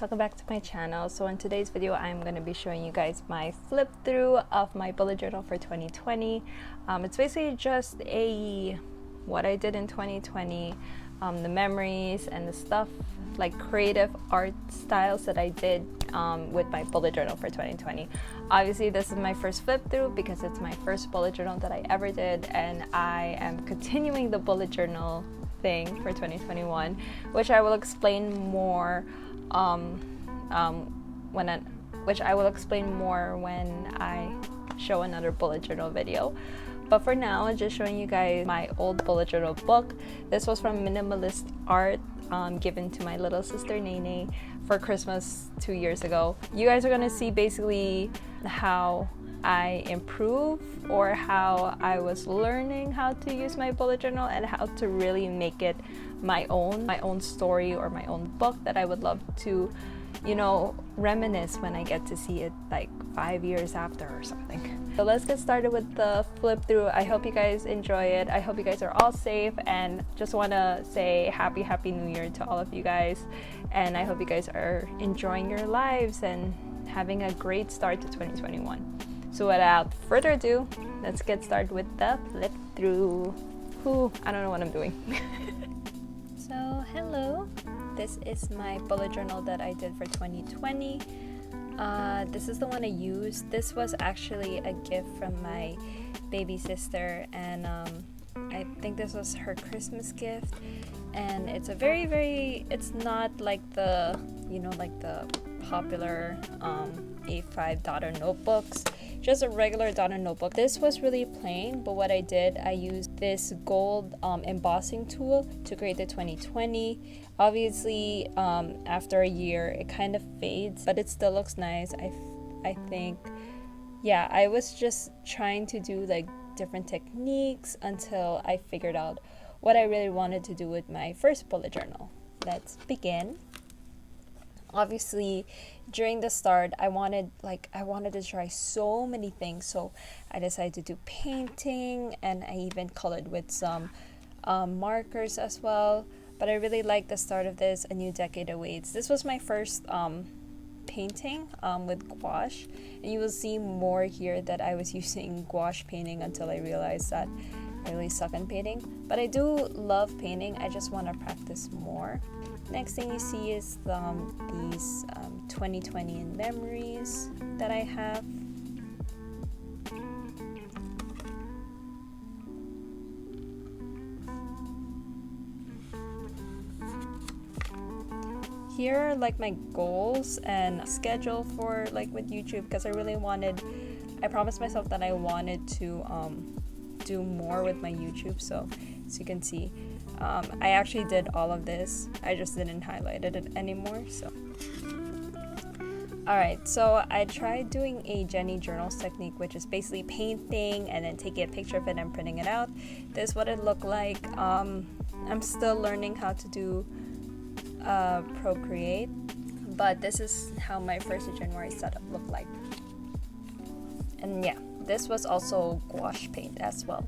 welcome back to my channel. So in today's video I'm going to be showing you guys my flip through of my bullet journal for 2020. It's basically just what I did in 2020, the memories and the stuff like creative art styles that I did with my bullet journal for 2020. Obviously this is my first flip through because it's my first bullet journal that I ever did, and I am continuing the bullet journal thing for 2021, which I will explain more when I show another bullet journal video. But for now, I'm just showing you guys my old bullet journal book. This was from Minimalist Art, given to my little sister Nene for Christmas 2 years ago. You guys are gonna see basically how I improve, or how I was learning how to use my bullet journal and how to really make it my own story or my own book that I would love to, you know, reminisce when I get to see it like 5 years after or something. So let's get started with the flip through. I hope you guys enjoy it. I hope you guys are all safe, and just want to say happy new year to all of you guys, and I hope you guys are enjoying your lives and having a great start to 2021. So without further ado, let's get started with the flip through. I don't know what I'm doing. So hello, this is my bullet journal that I did for 2020. This is the one I used. This was actually a gift from my baby sister, and I think this was her Christmas gift. And it's a very, it's not like the, you know, like the popular A5 daughter notebooks, just a regular daughter notebook. This was really plain, but what I did, I used this gold embossing tool to create the 2020. Obviously, after a year, it kind of fades, but it still looks nice. I think, yeah, I was just trying to do like different techniques until I figured out what I really wanted to do with my first bullet journal. Let's begin. Obviously, during the start, I wanted to try so many things, so I decided to do painting, and I even colored with some markers as well. But I really like the start of this, A New Decade Awaits. This was my first painting with gouache, and you will see more here that I was using gouache painting until I realized that I really suck in painting. But I do love painting, I just want to practice more. Next thing you see is these 2020 in memories that I have. Here are like my goals and schedule for like with YouTube, because I promised myself that I wanted to do more with my YouTube. So as you can see, I actually did all of this, I just didn't highlight it anymore. So alright, so I tried doing a Jenny Journals technique, which is basically painting and then taking a picture of it and printing it out. This is what it looked like. I'm still learning how to do Procreate, but this is how my 1st of January setup looked like. And yeah, this was also gouache paint as well.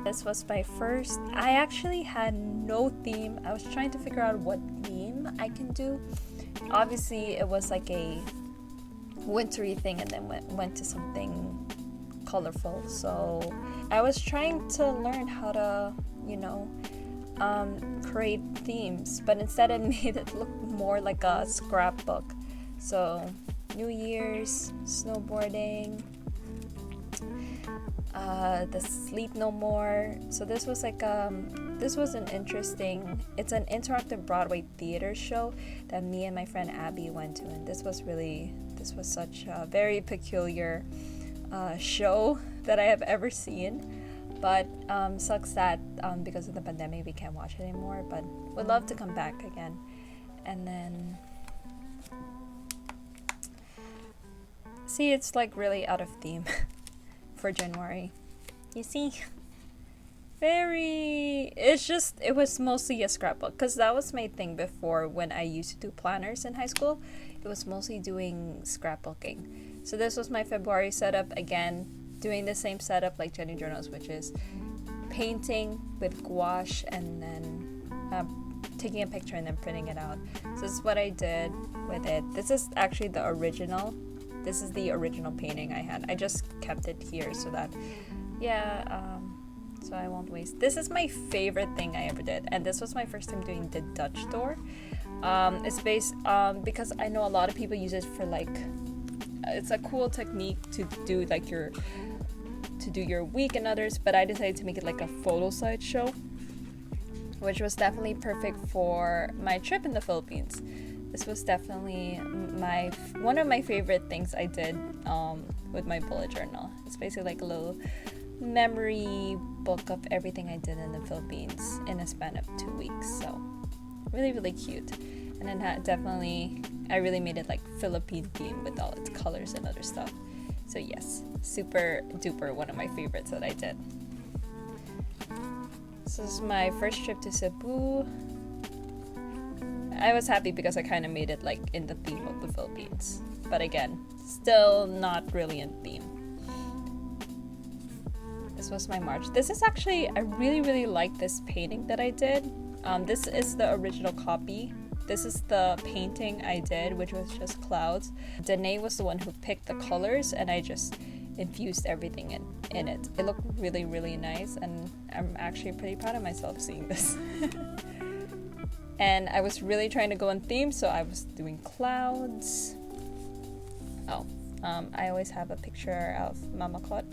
This was my first. I actually had no theme. I was trying to figure out what theme I can do. Obviously, it was like a wintry thing, and then went to something colorful. So I was trying to learn how to, you know, create themes, but instead it made it look more like a scrapbook. So New Year's, snowboarding, the Sleep No More. So this was like it's an interactive Broadway theater show that me and my friend Abby went to, and this was such a very peculiar show that I have ever seen. But sucks that because of the pandemic we can't watch it anymore, but would love to come back again. And then see, it's like really out of theme for January. You see, it was mostly a scrapbook, because that was my thing before. When I used to do planners in high school, it was mostly doing scrapbooking. So this was my February setup, again doing the same setup like Jenny Journals, which is painting with gouache and then taking a picture and then printing it out. So this is what I did with it. This is actually the original. This is the original painting I had. I just kept it here so that, so I won't waste. This is my favorite thing I ever did, and this was my first time doing the Dutch door. It's based because I know a lot of people use it for like, it's a cool technique to do like your week and others, but I decided to make it like a photo slideshow, which was definitely perfect for my trip in the Philippines. This was definitely one of my favorite things I did with my bullet journal. It's basically like a little memory book of everything I did in the Philippines in a span of 2 weeks. So really, really cute. And then I really made it like Philippine theme with all its colors and other stuff. So yes, super duper one of my favorites that I did. This is my first trip to Cebu. I was happy because I kind of made it like in the theme of the Philippines. But again, still not really in theme. This was my March. This is actually, I really, really like this painting that I did. This is the original copy. This is the painting I did, which was just clouds. Danae was the one who picked the colors, and I just infused everything in it. It looked really, really nice, and I'm actually pretty proud of myself seeing this. And I was really trying to go on theme, so I was doing clouds. I always have a picture of Mama Kot.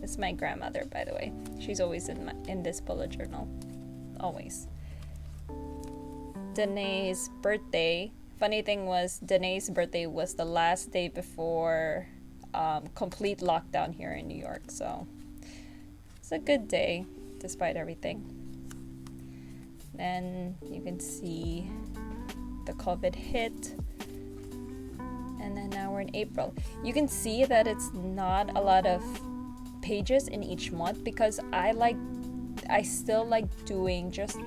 It's my grandmother, by the way. She's always in this bullet journal. Always. Danae's birthday. Funny thing was, Danae's birthday was the last day before complete lockdown here in New York. So it's a good day, despite everything. Then you can see the COVID hit. And then now we're in April. You can see that it's not a lot of pages in each month because I still like doing just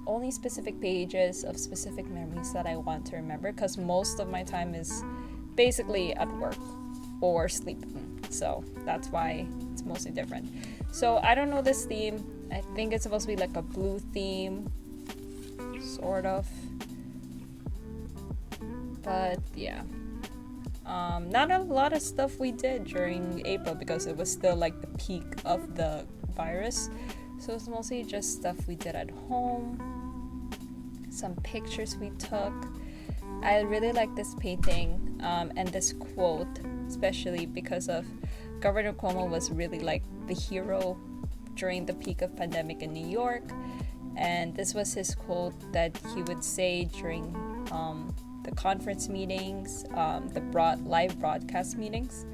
only specific pages of specific memories that I want to remember, because most of my time is basically at work or sleeping, so that's why it's mostly different. So I don't know this theme. I think it's supposed to be like a blue theme, sort of, but yeah. Not a lot of stuff we did during April because it was still like the peak of the virus. So it's mostly just stuff we did at home, some pictures we took. I really like this painting and this quote, especially because of Governor Cuomo was really like the hero during the peak of pandemic in New York. And this was his quote that he would say during the conference meetings, the live broadcast meetings.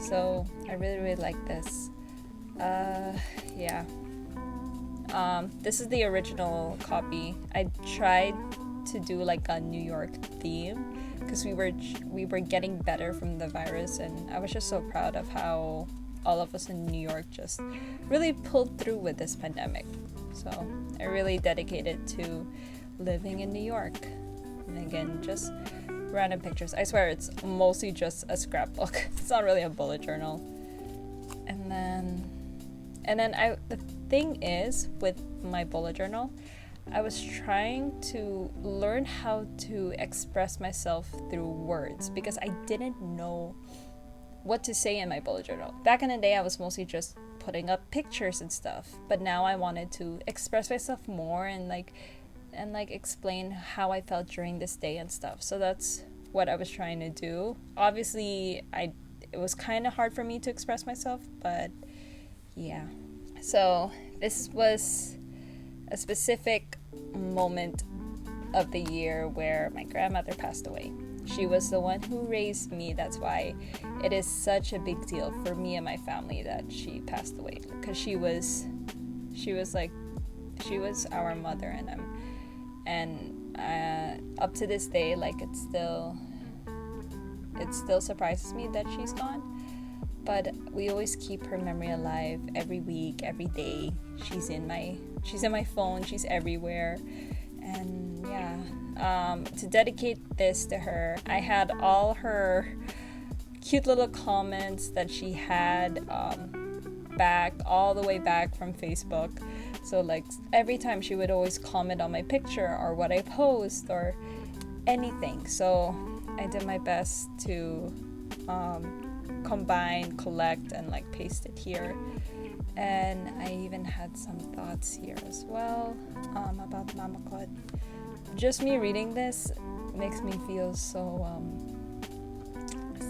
So I really, really like this. This is the original copy. I tried to do like a New York theme because we were getting better from the virus, and I was just so proud of how all of us in New York just really pulled through with this pandemic. So I really dedicated to living in New York. And again, just random pictures. I swear it's mostly just a scrapbook. It's not really a bullet journal. And then the thing is, with my bullet journal, I was trying to learn how to express myself through words because I didn't know what to say in my bullet journal. Back in the day, I was mostly just putting up pictures and stuff, but now I wanted to express myself more and explain how I felt during this day and stuff. So that's what I was trying to do. Obviously, it was kind of hard for me to express myself, but yeah. So this was a specific moment of the year where my grandmother passed away. She was the one who raised me. That's why it is such a big deal for me and my family that she passed away, because she was our mother, and up to this day, like it still surprises me that she's gone. But we always keep her memory alive every week, every day. She's in my phone, she's everywhere. And yeah, to dedicate this to her, I had all her cute little comments that she had all the way back from Facebook. So like every time she would always comment on my picture or what I post or anything. So I did my best to combine, collect, and like paste it here. And I even had some thoughts here as well about Mamakot. Just me reading this makes me feel so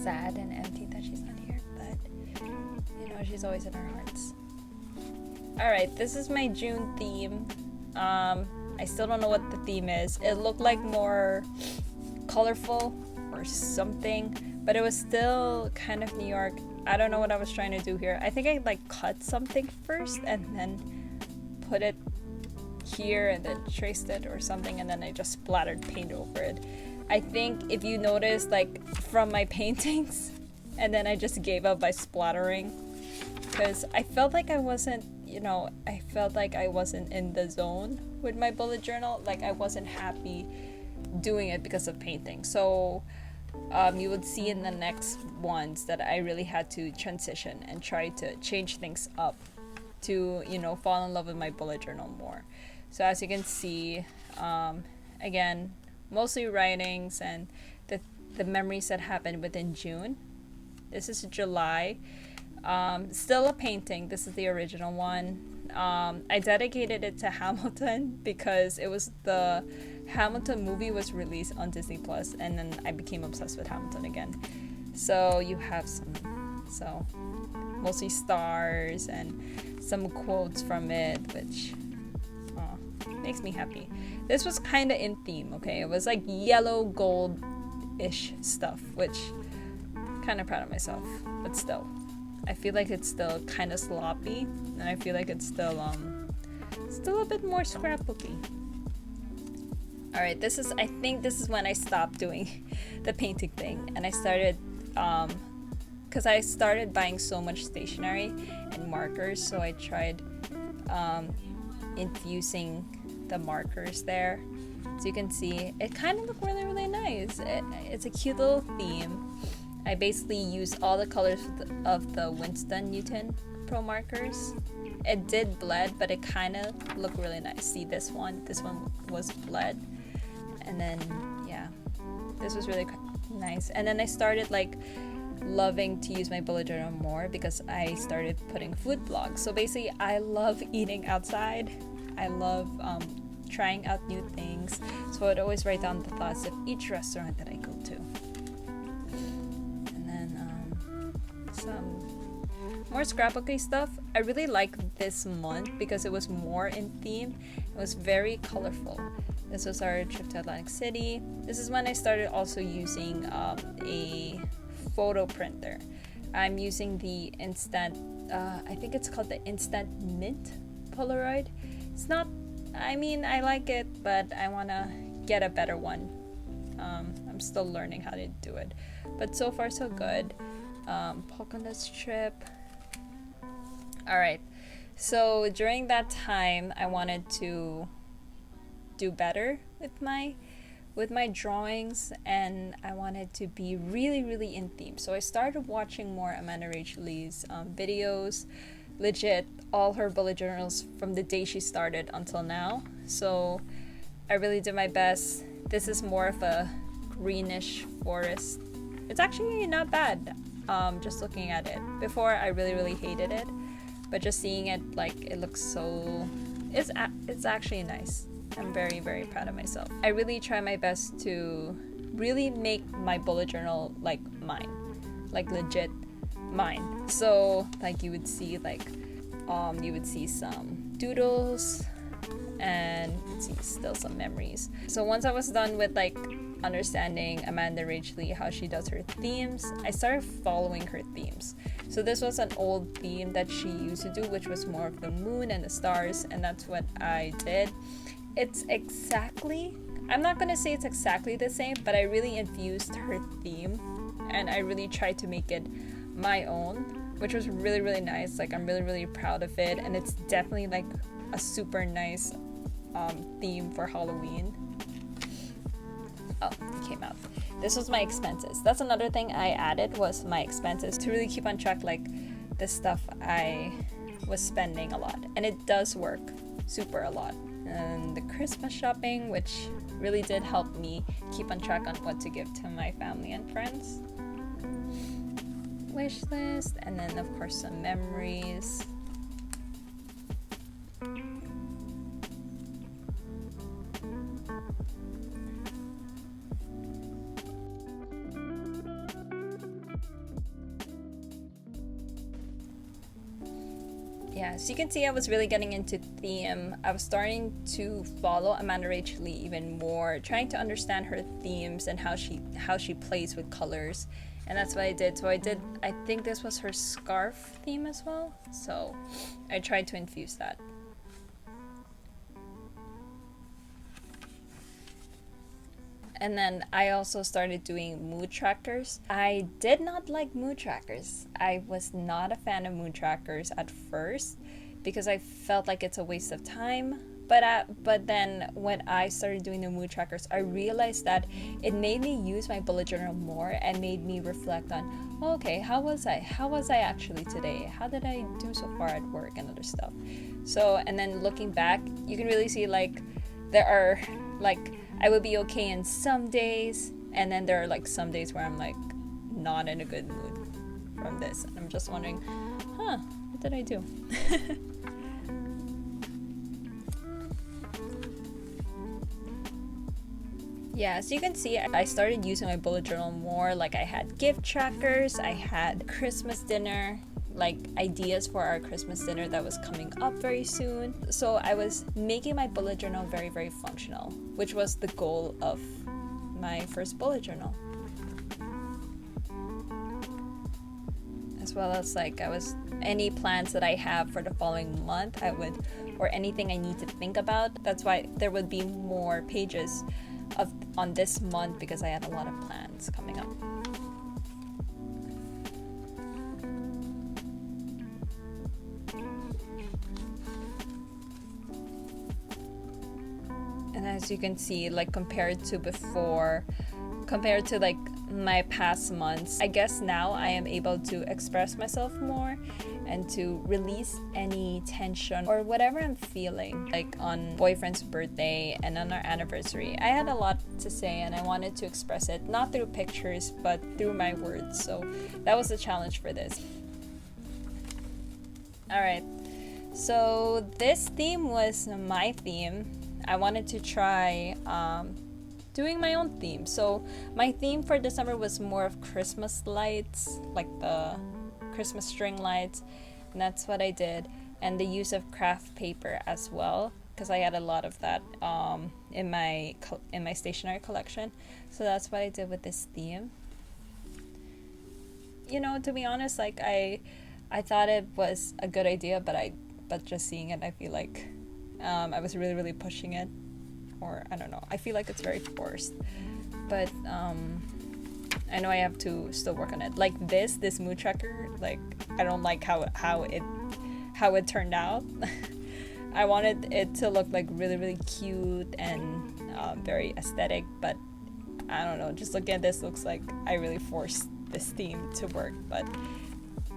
sad and empty that she's not here, but you know, she's always in our hearts. Alright, this is my June theme. I still don't know what the theme is. It looked like more colorful or something, but it was still kind of New York. I don't know what I was trying to do here. I think I like cut something first and then put it here and then traced it or something, and then I just splattered paint over it. I think if you notice, like from my paintings, and then I just gave up by splattering because I felt like I wasn't, you know, I felt like I wasn't in the zone with my bullet journal. Like I wasn't happy doing it because of painting. So you would see in the next ones that I really had to transition and try to change things up to, you know, fall in love with my bullet journal more. So as you can see, again, mostly writings and the memories that happened within June. This is July. Still a painting. This is the original one. I dedicated it to Hamilton because it was the Hamilton movie was released on Disney Plus, and then I became obsessed with Hamilton again. So you have so mostly stars and some quotes from it, which makes me happy. This was kind of in theme, okay? It was like yellow gold-ish stuff, which kind of proud of myself, but still. I feel like it's still kind of sloppy, and I feel like it's still a bit more scrapbooky. Alright, I think this is when I stopped doing the painting thing, and I started, because I started buying so much stationery and markers, so I tried infusing the markers there. So you can see, it kind of looked really, really nice. It's a cute little theme. I basically used all the colors of the Winston Newton Pro markers. It did bled, but it kind of looked really nice. See this one was bled. And then, yeah, this was really nice. And then I started like loving to use my bullet journal more because I started putting food blogs. So basically, I love eating outside. I love trying out new things. So I'd always write down the thoughts of each restaurant that I go to. And then some more scrapbooky stuff. I really like this month because it was more in theme. It was very colorful. This was our trip to Atlantic City. This is when I started also using a photo printer. I'm using the Instant, I think it's called the Instant Mint Polaroid. It's not, I mean, I like it, but I want to get a better one. I'm still learning how to do it. But so far, so good. Poconos trip. Alright, so during that time, I wanted to do better with my drawings, and I wanted to be really, really in theme. So I started watching more Amanda Rachel Lee's videos, legit all her bullet journals from the day she started until now. So I really did my best. This is more of a greenish forest. It's actually not bad, just looking at it. Before I really, really hated it, but just seeing it, like, it looks so, it's actually nice. I'm very, very proud of myself. I really try my best to really make my bullet journal like mine, like legit mine. So like you would see some doodles and you'd see still some memories. So once I was done with like understanding Amanda Rachel Lee, how she does her themes, I started following her themes. So this was an old theme that she used to do, which was more of the moon and the stars, and that's what I did. It's exactly, I'm not gonna say it's exactly the same, but I really infused her theme and I really tried to make it my own, which was really, really nice. Like, I'm really, really proud of it, and it's definitely like a super nice theme for Halloween. Oh, it came out. This was my expenses. That's another thing I added, was my expenses, to really keep on track like the stuff I was spending a lot, and it does work. super a lot. And the Christmas shopping, which really did help me keep on track on what to give to my family and friends. Wish list, and then of course some memories. Yeah, so you can see I was really getting into theme. I was starting to follow Amanda Rachel Lee even more, trying to understand her themes and how she plays with colors. And that's what I did. So I think this was her scarf theme as well. So I tried to infuse that. And then I also started doing mood trackers. I did not like mood trackers. I was not a fan of mood trackers at first because I felt like it's a waste of time. But then when I started doing the mood trackers, I realized that it made me use my bullet journal more and made me reflect on, oh, okay, how was I actually today? How did I do so far at work and other stuff? So, and then looking back, you can really see like there are like, I would be okay in some days, and then there are like some days where I'm like not in a good mood from this. And I'm just wondering, what did I do? Yeah, so you can see I started using my bullet journal more. Like I had gift trackers, I had Christmas dinner, like ideas for our Christmas dinner that was coming up very soon. So I was making my bullet journal very, very functional, which was the goal of my first bullet journal. As well as like any plans that I have for the following month, or anything I need to think about. That's why there would be more pages on this month, because I had a lot of plans coming up. And as you can see, like compared to like my past months, I guess now I am able to express myself more and to release any tension or whatever I'm feeling. Like on boyfriend's birthday and on our anniversary, I had a lot to say and I wanted to express it, not through pictures but through my words. So that was the challenge for this. Alright, so this theme was my theme. I wanted to try doing my own theme. So my theme for December was more of Christmas lights, like the Christmas string lights, and that's what I did, and the use of craft paper as well, because I had a lot of that in my stationery collection. So that's what I did with this theme. You know, to be honest, like I thought it was a good idea, but just seeing it, I feel like I was really, really pushing it, or I don't know, I feel like it's very forced, but I know I have to still work on it. Like this mood tracker, like I don't like how it turned out. I wanted it to look like really, really cute and very aesthetic, but I don't know, just looking at this, looks like I really forced this theme to work, but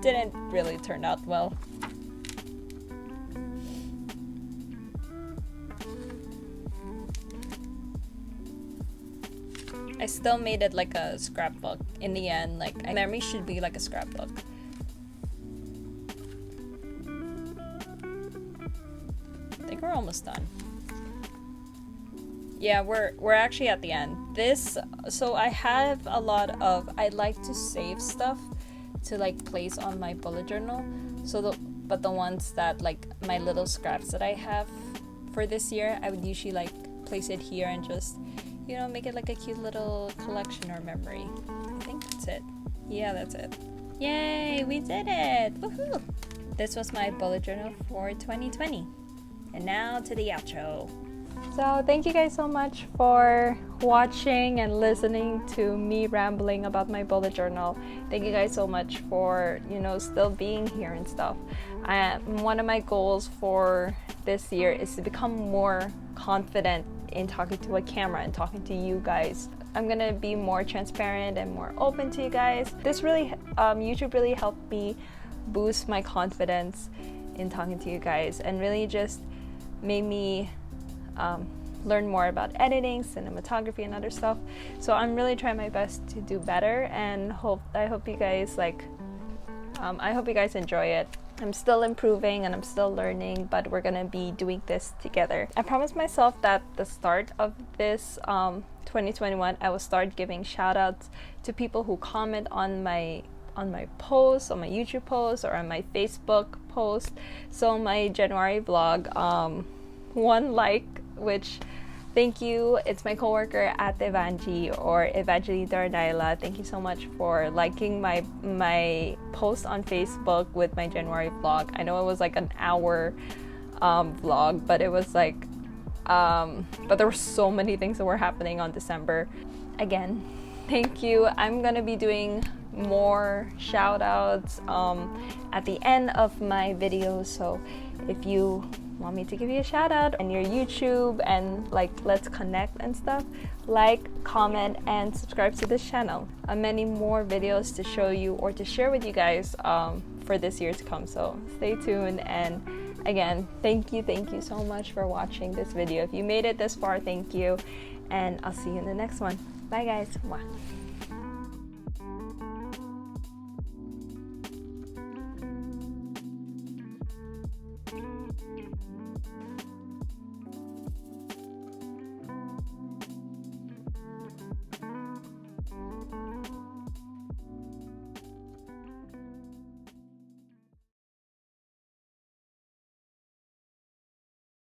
didn't really turn out well. I still made it like a scrapbook in the end. Like a memory should be like a scrapbook. I think we're almost done. Yeah, we're actually at the end. So I have a lot of, I like to save stuff to like place on my bullet journal. But the ones that like my little scraps that I have for this year, I would usually like place it here and just, you know, make it like a cute little collection or memory. I think that's it. Yeah, that's it. Yay, we did it! Woohoo! This was my bullet journal for 2020. And now to the outro. So thank you guys so much for watching and listening to me rambling about my bullet journal. Thank you guys so much for, you know, still being here and stuff. One of my goals for this year is to become more confident in talking to a camera and talking to you guys. I'm gonna be more transparent and more open to you guys. This really, YouTube really helped me boost my confidence in talking to you guys and really just made me learn more about editing, cinematography, and other stuff. So I'm really trying my best to do better, and I hope you guys I hope you guys enjoy it. I'm still improving and I'm still learning, but we're gonna be doing this together. I promised myself that the start of this 2021, I will start giving shout outs to people who comment on my posts, on my YouTube posts, or on my Facebook post. So my January vlog, one like, which thank you. It's my coworker at Evangie, or Evangeline Darnaila. Thank you so much for liking my post on Facebook with my January vlog. I know it was like an hour vlog, but it was like but there were so many things that were happening on December. Again, thank you. I'm gonna be doing more shout outs at the end of my videos, so if you want me to give you a shout out on your YouTube and like let's connect and stuff, like, comment, and subscribe to this channel. Many more videos to show you or to share with you guys for this year to come, so stay tuned. And again, thank you so much for watching this video. If you made it this far, thank you, and I'll see you in the next one. Bye guys. Mwah.